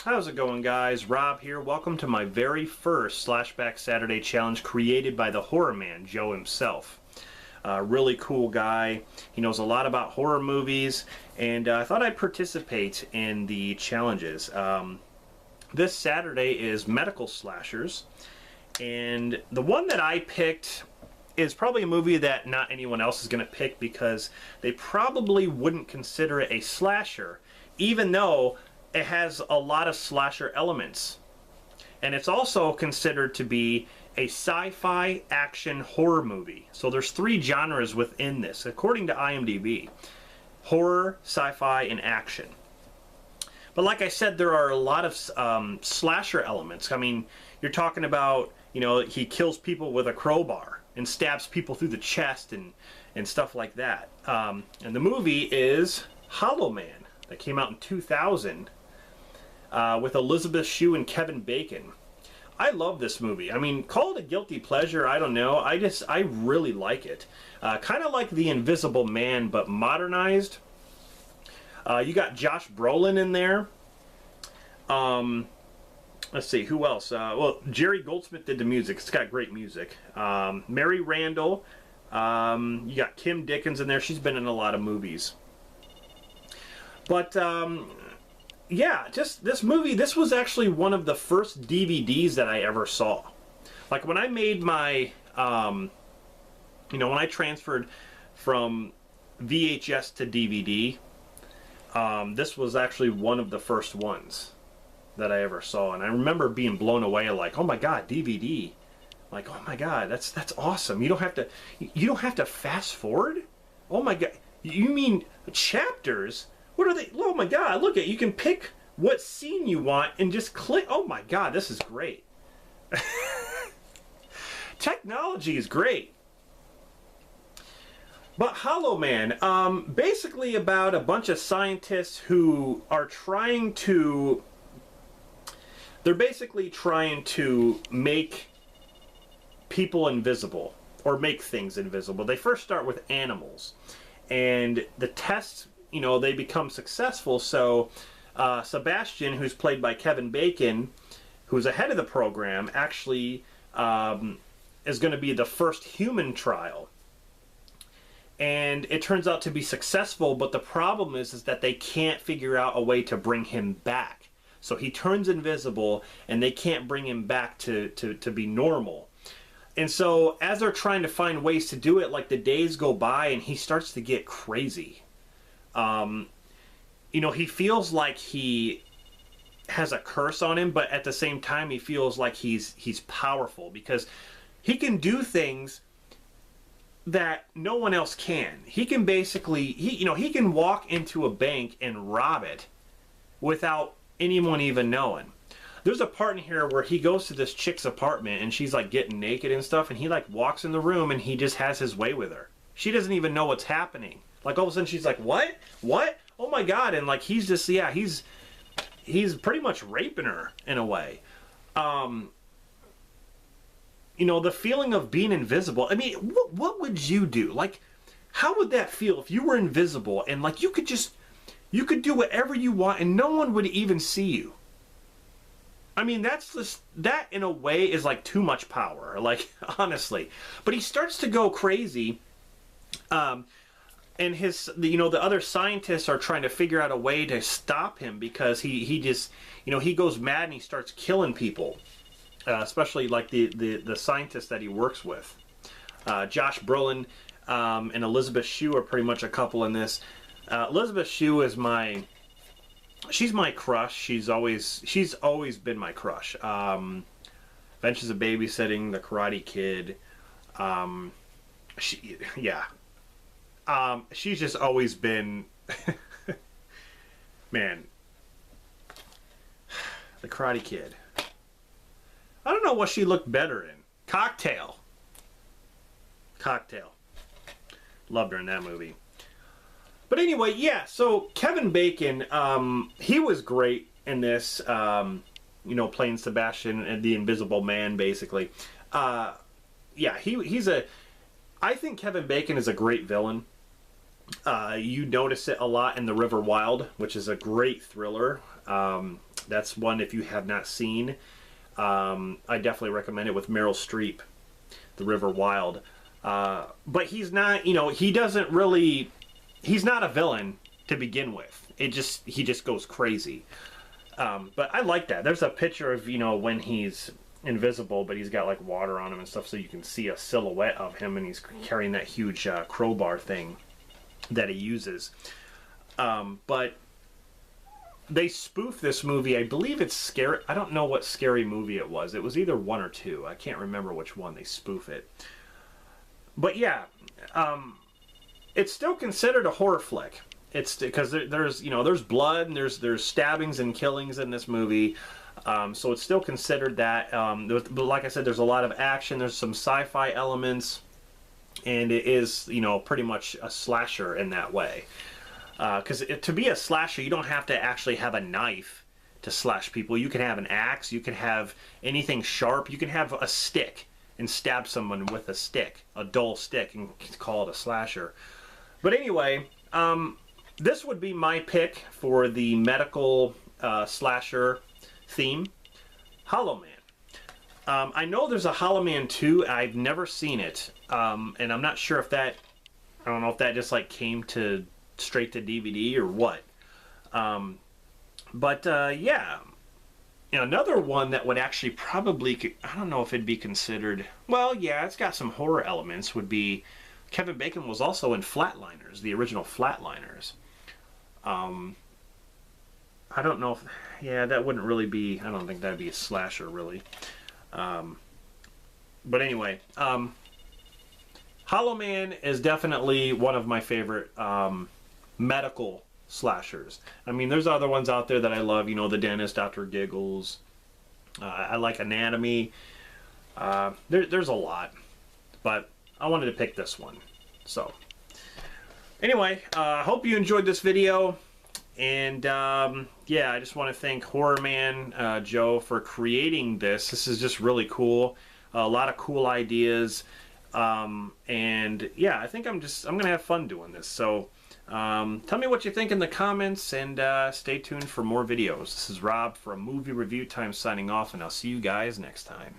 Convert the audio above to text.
How's it going, guys? Rob here. Welcome to my very first Slashback Saturday challenge created by the Horror Man, Joe himself. Really cool guy. He knows a lot about horror movies, and I thought I'd participate in the challenges. This Saturday is medical slashers, and the one that I picked is probably a movie that not anyone else is going to pick because they probably wouldn't consider it a slasher, even though it has a lot of slasher elements. And it's also considered to be a sci-fi action horror movie. So there's three genres within this, according to IMDb. Horror, sci-fi, and action. But like I said, there are a lot of slasher elements. I mean, you're talking about, you know, he kills people with a crowbar and stabs people through the chest and stuff like that. And the movie is TheHORROMan's that came out in 2000 with Elizabeth Shue and Kevin Bacon. I love this movie. I mean, call it a guilty pleasure, I don't know. I really like it. Kind of like The Invisible Man, but modernized. You got Josh Brolin in there. Let's see, who else? Well, Jerry Goldsmith did the music. It's got great music. Mary Randall. You got Kim Dickens in there. She's been in a lot of movies. But, yeah, just this movie, this was actually one of the first DVDs that I ever saw. Like, when I made my, you know, when I transferred from VHS to DVD, this was actually one of the first ones that I ever saw. And I remember being blown away, like, oh my God, DVD. Like, oh my God, that's awesome. You don't have to fast forward? Oh my God, you mean chapters? What are they? Oh my God, look at, you can pick what scene you want and just click. Oh my God, this is great. Technology is great. But TheHORROMan's, basically about a bunch of scientists who are trying to, they're basically trying to make people invisible, or make things invisible. They first start with animals, and the tests, you know, they become successful. So Sebastian, who's played by Kevin Bacon, who's ahead of the program, actually is going to be the first human trial. And it turns out to be successful, but the problem is that they can't figure out a way to bring him back. So he turns invisible, and they can't bring him back to be normal. And so as they're trying to find ways to do it, like, the days go by, and he starts to get crazy. You know, he feels like he has a curse on him, but at the same time he feels like he's powerful because he can do things that no one else can. He can basically, he can walk into a bank and rob it without anyone even knowing. There's a part in here where he goes to this chick's apartment and she's like getting naked and stuff, and he like walks in the room and he just has his way with her. She doesn't even know what's happening. Like, all of a sudden she's like, what? What? Oh my God. And like, he's just, yeah, he's pretty much raping her in a way. You know, the feeling of being invisible. I mean, what would you do? Like, how would that feel if you were invisible and like you could do whatever you want and no one would even see you? I mean, that's just, that in a way is like too much power, like, honestly. But he starts to go crazy. And the other scientists are trying to figure out a way to stop him because he just, he goes mad and he starts killing people, especially like the scientists that he works with. Josh Brolin and Elizabeth Shue are pretty much a couple in this. Elizabeth Shue is she's my crush. She's always been my crush. Adventures of Babysitting, The Karate Kid. She's just always been, man, The Karate Kid. I don't know what she looked better in. Cocktail. Loved her in that movie. But anyway, yeah, so Kevin Bacon, he was great in this, playing Sebastian and the Invisible Man, basically. Yeah, I think Kevin Bacon is a great villain. You notice it a lot in The River Wild, which is a great thriller. That's one, if you have not seen, I definitely recommend it, with Meryl Streep, The River Wild. But he's not, you know, he doesn't really, he's not a villain to begin with. He just goes crazy. But I like that. There's a picture of, you know, when he's invisible, but he's got like water on him and stuff, so you can see a silhouette of him, and he's carrying that huge crowbar thing that he uses. But they spoof this movie. I believe it's scary. I don't know what scary movie it was. It was either 1 or 2. I can't remember which one they spoof it. But yeah, it's still considered a horror flick. It's because there's, you know, there's blood and there's stabbings and killings in this movie. So it's still considered that. But like I said, there's a lot of action. There's some sci-fi elements, and it is, you know, pretty much a slasher in that way. Because to be a slasher, you don't have to actually have a knife to slash people. You can have an axe. You can have anything sharp. You can have a stick and stab someone with a stick, a dull stick, and call it a slasher. But anyway, this would be my pick for the medical slasher theme, Hollow Man. I know there's a Hollow Man 2. I've never seen it, and I'm not sure if that, I don't know if that just like came to straight to DVD or what. Yeah, you know, another one that would actually probably, I don't know if it'd be considered, well, yeah, it's got some horror elements, would be Kevin Bacon was also in Flatliners, the original Flatliners. I don't know if, yeah, that wouldn't really be, I don't think that'd be a slasher, really. But anyway, Hollow Man is definitely one of my favorite medical slashers. I mean, there's other ones out there that I love, you know, The Dentist, Dr. Giggles. I like Anatomy. There's a lot, but I wanted to pick this one. So, anyway, I hope you enjoyed this video. And yeah, I just want to thank Horror Man Joe for creating this. This is just really cool. A lot of cool ideas. And yeah, I think I'm gonna have fun doing this. So tell me what you think in the comments, and stay tuned for more videos. This is Rob from Movie Review Time signing off, and I'll see you guys next time.